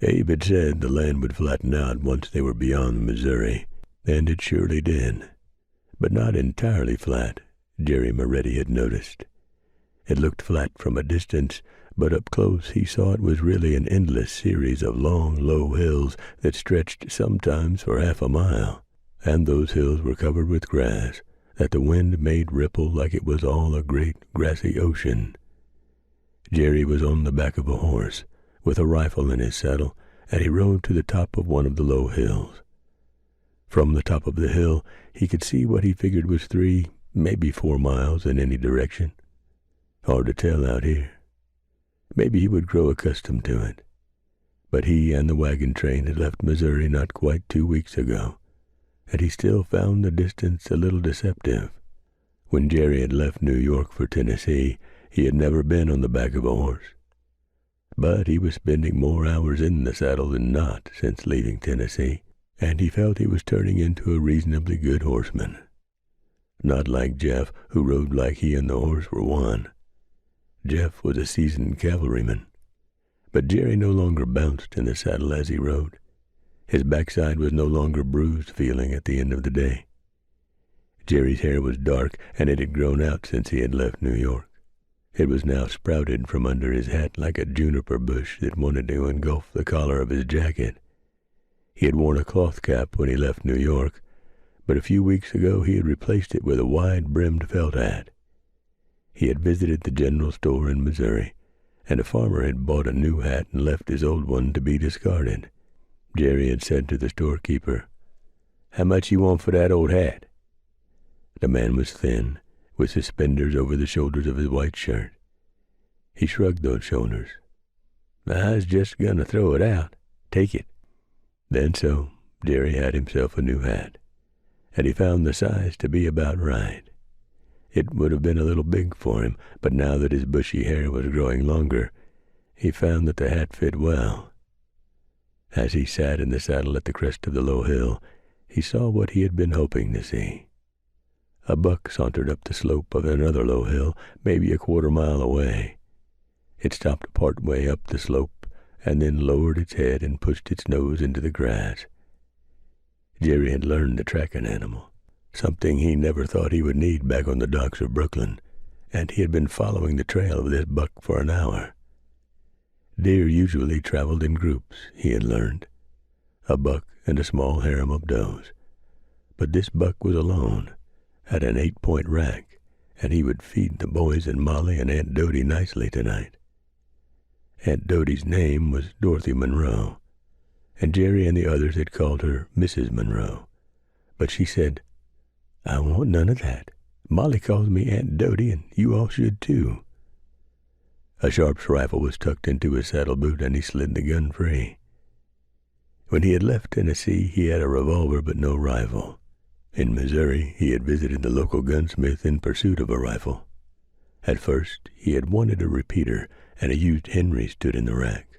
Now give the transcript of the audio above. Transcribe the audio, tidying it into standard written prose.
Abe had said the land would flatten out once they were beyond the Missouri, and it surely did. But not entirely flat, Jerry Moretti had noticed. It looked flat from a distance, but up close he saw it was really an endless series of long, low hills that stretched sometimes for half a mile, and those hills were covered with grass that the wind made ripple like it was all a great grassy ocean. Jerry was on the back of a horse, with a rifle in his saddle, and he rode to the top of one of the low hills. From the top of the hill, he could see what he figured was 3, maybe 4 miles in any direction. Hard to tell out here. Maybe he would grow accustomed to it. But he and the wagon train had left Missouri not quite 2 weeks ago, and he still found the distance a little deceptive. When Jerry had left New York for Tennessee, he had never been on the back of a horse. But he was spending more hours in the saddle than not since leaving Tennessee, and he felt he was turning into a reasonably good horseman. Not like Jeff, who rode like he and the horse were one. Jeff was a seasoned cavalryman. But Jerry no longer bounced in the saddle as he rode. His backside was no longer bruised feeling at the end of the day. Jerry's hair was dark, and it had grown out since he had left New York. It was now sprouted from under his hat like a juniper bush that wanted to engulf the collar of his jacket. He had worn a cloth cap when he left New York, but a few weeks ago he had replaced it with a wide-brimmed felt hat. He had visited the general store in Missouri, and a farmer had bought a new hat and left his old one to be discarded. Jerry had said to the storekeeper, "How much you want for that old hat?" The man was thin, with suspenders over the shoulders of his white shirt. He shrugged those shoulders. "I was just going to throw it out. Take it." Then so, Jerry had himself a new hat, and he found the size to be about right. It would have been a little big for him, but now that his bushy hair was growing longer, he found that the hat fit well. As he sat in the saddle at the crest of the low hill, he saw what he had been hoping to see. A buck sauntered up the slope of another low hill, maybe a 1/4 mile away. It stopped part way up the slope, and then lowered its head and pushed its nose into the grass. Jerry had learned to track an animal, something he never thought he would need back on the docks of Brooklyn, and he had been following the trail of this buck for an hour. Deer usually traveled in groups, he had learned, a buck and a small harem of does. But this buck was alone, at an 8-point rack, and he would feed the boys and Molly and Aunt Dodie nicely tonight. Aunt Dodie's name was Dorothy Monroe, and Jerry and the others had called her Mrs. Monroe. But she said, "I want none of that. Molly calls me Aunt Dodie, and you all should too." A Sharp's rifle was tucked into his saddle boot, and he slid the gun free. When he had left Tennessee, he had a revolver but no rifle. In Missouri, he had visited the local gunsmith in pursuit of a rifle. At first, he had wanted a repeater, and a used Henry stood in the rack.